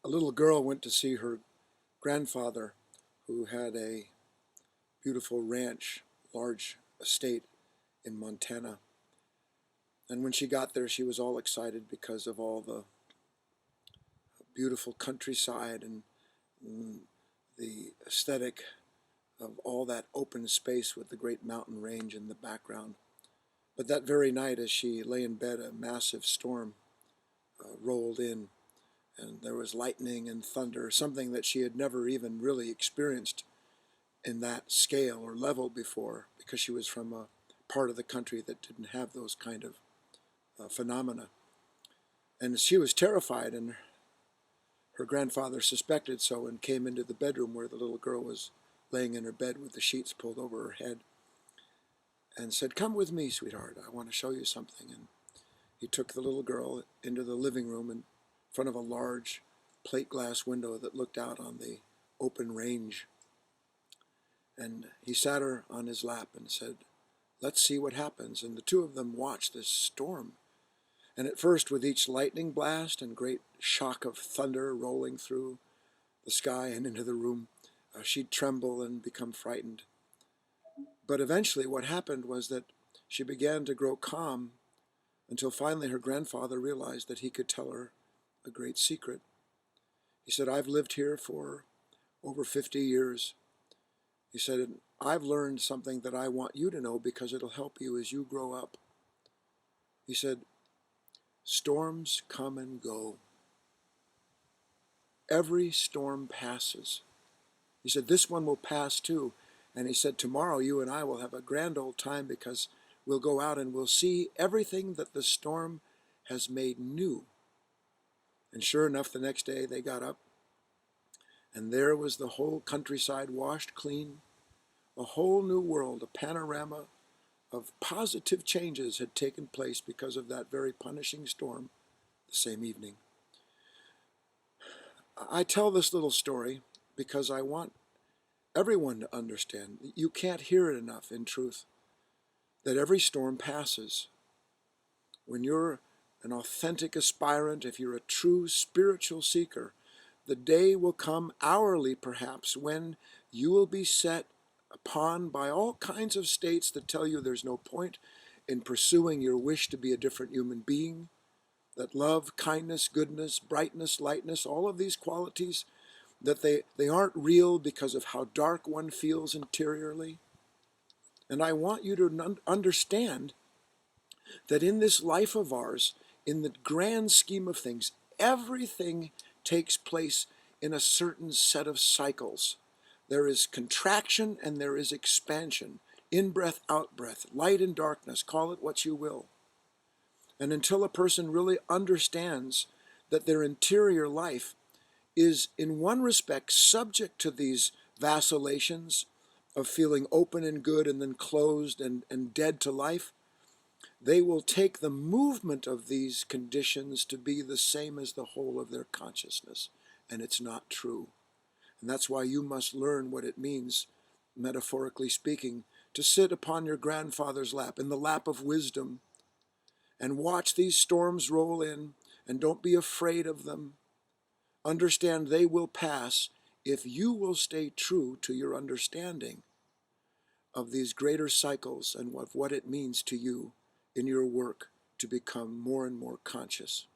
A little girl went to see her grandfather, who had a beautiful ranch, large estate in Montana. And when she got there, she was all excited because of all the beautiful countryside and the aesthetic of all that open space with the great mountain range in the background. But that very night, as she lay in bed, a massive storm rolled in, and there was lightning and thunder, something that she had never even really experienced in that scale or level before, because she was from a part of the country that didn't have those kind of phenomena. And she was terrified, and her grandfather suspected so and came into the bedroom where the little girl was laying in her bed with the sheets pulled over her head and said, "Come with me, sweetheart. I want to show you something." And he took the little girl into the living room in front of a large plate glass window that looked out on the open range. And he sat her on his lap and said, "Let's see what happens." And the two of them watched this storm. And at first, with each lightning blast and great shock of thunder rolling through the sky and into the room, she'd tremble and become frightened. But eventually what happened was that she began to grow calm until finally her grandfather realized that he could tell her a great secret. He said, "I've lived here for over 50 years. He said, "I've learned something that I want you to know because it'll help you as you grow up." He said, "Storms come and go. Every storm passes." He said, "This one will pass too." And he said, "Tomorrow you and I will have a grand old time because we'll go out and we'll see everything that the storm has made new." And sure enough, the next day they got up, and there was the whole countryside washed clean. A whole new world, a panorama of positive changes had taken place because of that very punishing storm the same evening. I tell this little story because I want everyone to understand. You can't hear it enough, in truth, that every storm passes. When you're an authentic aspirant, if you're a true spiritual seeker, the day will come, hourly perhaps, when you will be set upon by all kinds of states that tell you there's no point in pursuing your wish to be a different human being, that love, kindness, goodness, brightness, lightness, all of these qualities, that they aren't real because of how dark one feels interiorly. And I want you to understand that in this life of ours, in the grand scheme of things, everything takes place in a certain set of cycles. There is contraction and there is expansion. In-breath, out-breath, light and darkness, call it what you will. And until a person really understands that their interior life is in one respect subject to these vacillations of feeling open and good and then closed and dead to life, they will take the movement of these conditions to be the same as the whole of their consciousness. And it's not true. And that's why you must learn what it means, metaphorically speaking, to sit upon your grandfather's lap, in the lap of wisdom, and watch these storms roll in, and don't be afraid of them. Understand they will pass if you will stay true to your understanding of these greater cycles and of what it means to you in your work to become more and more conscious.